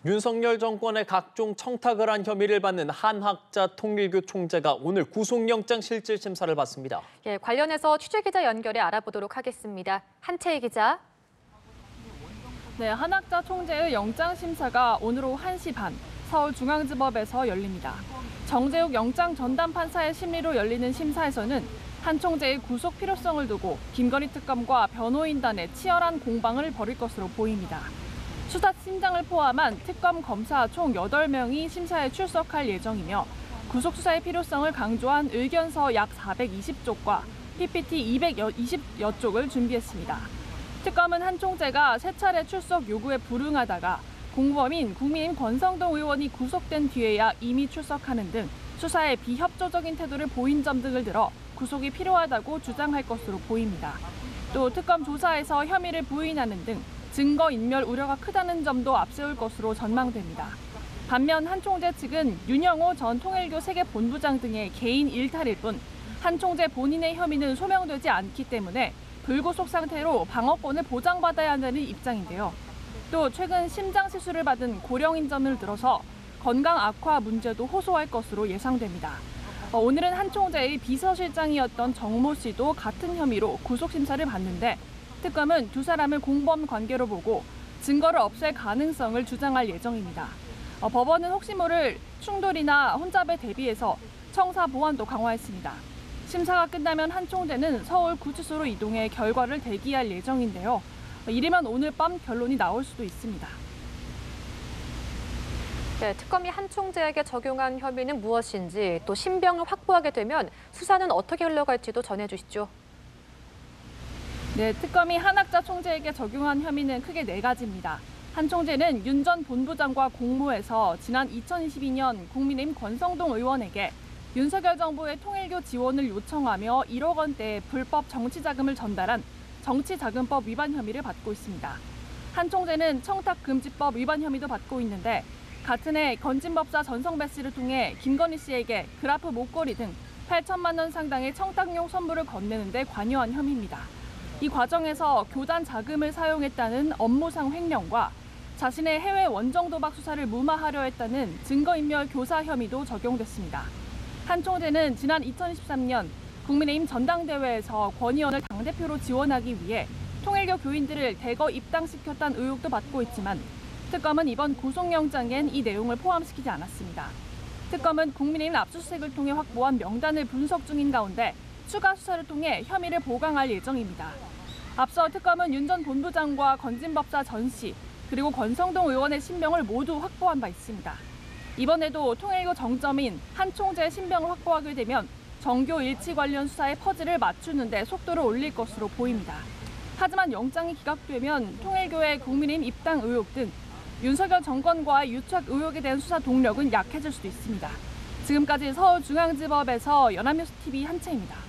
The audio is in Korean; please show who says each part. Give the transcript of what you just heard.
Speaker 1: 윤석열 정권의 각종 청탁을 한 혐의를 받는 한학자 통일교 총재가 오늘 구속영장 실질심사를 받습니다.
Speaker 2: 예, 관련해서 취재기자 연결해 알아보도록 하겠습니다. 한채희 기자.
Speaker 3: 네, 한학자 총재의 영장심사가 오늘 오후 1시 반 서울중앙지법에서 열립니다. 정재욱 영장 전담 판사의 심리로 열리는 심사에서는 한 총재의 구속 필요성을 두고 김건희 특검과 변호인단의 치열한 공방을 벌일 것으로 보입니다. 수사팀장을 포함한 특검 검사 총 8명이 심사에 출석할 예정이며 구속 수사의 필요성을 강조한 의견서 약 420쪽과 PPT 220여 쪽을 준비했습니다. 특검은 한 총재가 3차례 출석 요구에 불응하다가 공범인 국민의힘 권성동 의원이 구속된 뒤에야 이미 출석하는 등 수사에 비협조적인 태도를 보인 점 등을 들어 구속이 필요하다고 주장할 것으로 보입니다. 또 특검 조사에서 혐의를 부인하는 등 증거인멸 우려가 크다는 점도 앞세울 것으로 전망됩니다. 반면 한 총재 측은 윤영호 전 통일교 세계본부장 등의 개인 일탈일 뿐 한 총재 본인의 혐의는 소명되지 않기 때문에 불구속 상태로 방어권을 보장받아야 한다는 입장인데요. 또 최근 심장 시술을 받은 고령인 점을 들어서 건강 악화 문제도 호소할 것으로 예상됩니다. 오늘은 한 총재의 비서실장이었던 정모 씨도 같은 혐의로 구속심사를 받는데 특검은 두 사람을 공범 관계로 보고 증거를 없앨 가능성을 주장할 예정입니다. 법원은 혹시 모를 충돌이나 혼잡에 대비해서 청사 보안도 강화했습니다. 심사가 끝나면 한 총재는 서울 구치소로 이동해 결과를 대기할 예정인데요. 이르면 오늘 밤 결론이 나올 수도 있습니다.
Speaker 2: 네, 특검이 한 총재에게 적용한 혐의는 무엇인지 또 신병을 확보하게 되면 수사는 어떻게 흘러갈지도 전해주시죠.
Speaker 3: 네, 특검이 한학자 총재에게 적용한 혐의는 크게 4가지입니다. 한 총재는 윤 전 본부장과 공모해서 지난 2022년 국민의힘 권성동 의원에게 윤석열 정부의 통일교 지원을 요청하며 1억 원대의 불법 정치자금을 전달한 정치자금법 위반 혐의를 받고 있습니다. 한 총재는 청탁금지법 위반 혐의도 받고 있는데 같은 해 건진법사 전성배 씨를 통해 김건희 씨에게 그라프 목걸이 등 8천만 원 상당의 청탁용 선물을 건네는 데 관여한 혐의입니다. 이 과정에서 교단 자금을 사용했다는 업무상 횡령과 자신의 해외 원정 도박 수사를 무마하려 했다는 증거인멸 교사 혐의도 적용됐습니다. 한 총재는 지난 2023년 국민의힘 전당대회에서 권 의원을 당대표로 지원하기 위해 통일교 교인들을 대거 입당시켰다는 의혹도 받고 있지만 특검은 이번 구속영장엔 이 내용을 포함시키지 않았습니다. 특검은 국민의힘 압수수색을 통해 확보한 명단을 분석 중인 가운데 추가 수사를 통해 혐의를 보강할 예정입니다. 앞서 특검은 윤 전 본부장과 건진법사 전 씨, 그리고 권성동 의원의 신병을 모두 확보한 바 있습니다. 이번에도 통일교 정점인 한 총재의 신병을 확보하게 되면 정교 일치 관련 수사의 퍼즐을 맞추는 데 속도를 올릴 것으로 보입니다. 하지만 영장이 기각되면 통일교의 국민의힘 입당 의혹 등 윤석열 정권과의 유착 의혹에 대한 수사 동력은 약해질 수도 있습니다. 지금까지 서울중앙지법에서 연합뉴스TV 한채입니다.